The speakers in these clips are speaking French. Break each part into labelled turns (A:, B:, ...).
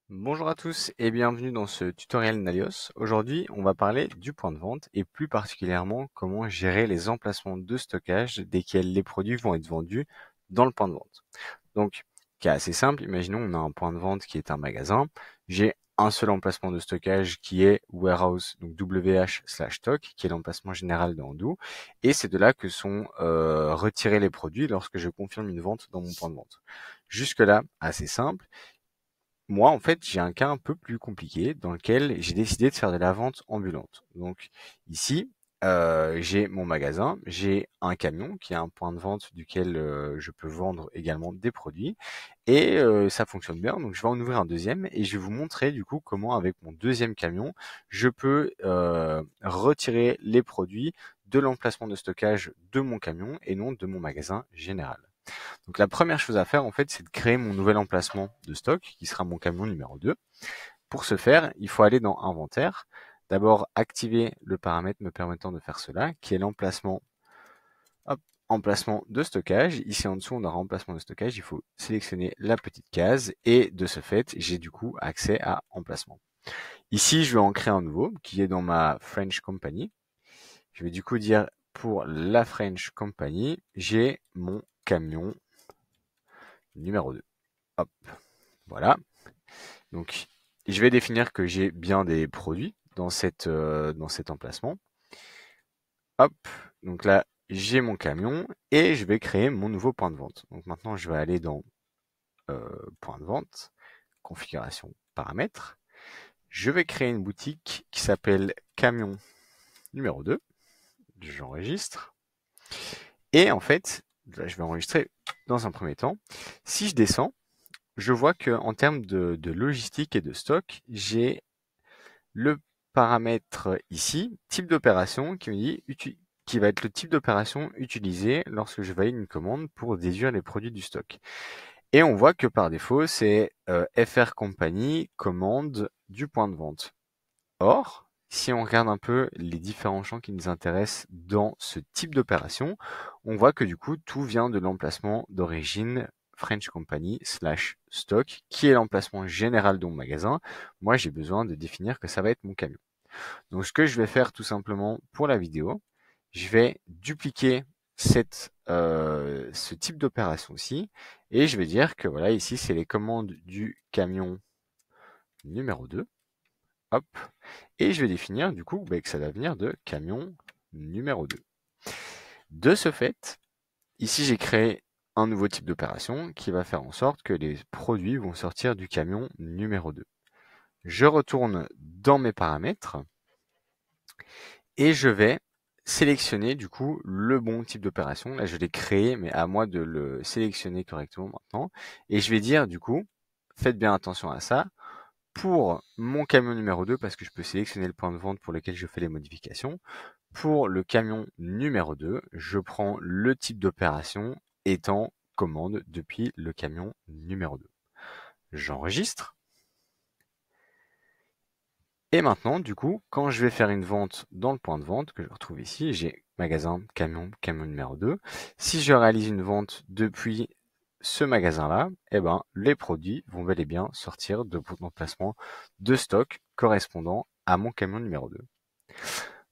A: Bonjour à tous et bienvenue dans ce tutoriel Nalios. Aujourd'hui, on va parler du point de vente et plus particulièrement comment gérer les emplacements de stockage desquels les produits vont être vendus dans le point de vente. Donc, qui est assez simple, imaginons on a un point de vente qui est un magasin. J'ai un seul emplacement de stockage qui est warehouse, donc WH/stock, qui est l'emplacement général de Handoo. Et c'est de là que sont retirés les produits lorsque je confirme une vente dans mon point de vente. Jusque-là, assez simple. Moi, en fait, j'ai un cas un peu plus compliqué dans lequel j'ai décidé de faire de la vente ambulante. Donc ici, j'ai mon magasin, j'ai un camion qui est un point de vente duquel je peux vendre également des produits et ça fonctionne bien. Donc je vais en ouvrir un deuxième et je vais vous montrer du coup comment avec mon deuxième camion, je peux retirer les produits de l'emplacement de stockage de mon camion et non de mon magasin général. Donc la première chose à faire, en fait, c'est de créer mon nouvel emplacement de stock, qui sera mon camion numéro 2. Pour ce faire, il faut aller dans Inventaire. D'abord, activer le paramètre me permettant de faire cela, qui est l'emplacement, hop, emplacement de stockage. Ici en dessous, on aura emplacement de stockage. Il faut sélectionner la petite case et de ce fait, j'ai du coup accès à emplacement. Ici, je vais en créer un nouveau qui est dans ma French Company. Je vais du coup dire pour la French Company, j'ai mon camion numéro 2. Hop, voilà. Donc, je vais définir que j'ai bien des produits dans cet emplacement. Hop, donc là, j'ai mon camion et je vais créer mon nouveau point de vente. Donc maintenant, je vais aller dans point de vente, configuration, paramètres. Je vais créer une boutique qui s'appelle camion numéro 2. J'enregistre. Et en fait, là, je vais enregistrer dans un premier temps. Si je descends, je vois que en termes de logistique et de stock, j'ai le paramètre ici, type d'opération, qui me dit qui va être le type d'opération utilisé lorsque je valide une commande pour déduire les produits du stock. Et on voit que par défaut, c'est FR Company commande du point de vente. Or, si on regarde un peu les différents champs qui nous intéressent dans ce type d'opération, on voit que du coup, tout vient de l'emplacement d'origine French Company slash stock, qui est l'emplacement général de mon magasin. Moi, j'ai besoin de définir que ça va être mon camion. Donc, ce que je vais faire tout simplement pour la vidéo, je vais dupliquer ce type d'opération-ci, et je vais dire que voilà, ici, c'est les commandes du camion numéro 2. Hop. Et je vais définir du coup que ça va venir de camion numéro 2. De ce fait, ici j'ai créé un nouveau type d'opération qui va faire en sorte que les produits vont sortir du camion numéro 2. Je retourne dans mes paramètres et je vais sélectionner du coup le bon type d'opération. Là je l'ai créé, mais à moi de le sélectionner correctement maintenant. Et je vais dire du coup, faites bien attention à ça. Pour mon camion numéro 2, parce que je peux sélectionner le point de vente pour lequel je fais les modifications, pour le camion numéro 2, je prends le type d'opération étant commande depuis le camion numéro 2. J'enregistre. Et maintenant, du coup, quand je vais faire une vente dans le point de vente, que je retrouve ici, j'ai magasin, camion numéro 2. Si je réalise une vente depuis ce magasin-là, eh ben, les produits vont bel et bien sortir de mon emplacement de stock correspondant à mon camion numéro 2.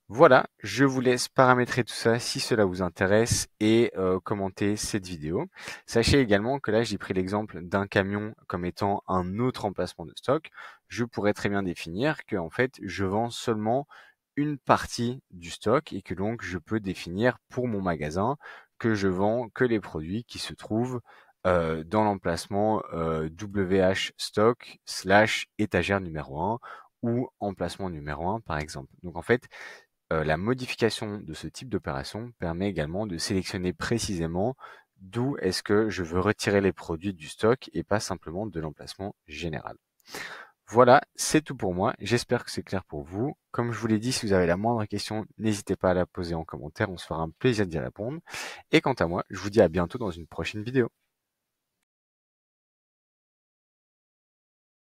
A: Voilà, je vous laisse paramétrer tout ça si cela vous intéresse et commenter cette vidéo. Sachez également que là, j'ai pris l'exemple d'un camion comme étant un autre emplacement de stock. Je pourrais très bien définir que en fait, je vends seulement une partie du stock et que donc je peux définir pour mon magasin que je vends que les produits qui se trouvent dans l'emplacement WH stock slash étagère numéro 1 ou emplacement numéro 1 par exemple. Donc en fait, la modification de ce type d'opération permet également de sélectionner précisément d'où est-ce que je veux retirer les produits du stock et pas simplement de l'emplacement général. Voilà, c'est tout pour moi. J'espère que c'est clair pour vous. Comme je vous l'ai dit, si vous avez la moindre question, n'hésitez pas à la poser en commentaire. On se fera un plaisir d'y répondre. Et quant à moi, je vous dis à bientôt dans une prochaine vidéo.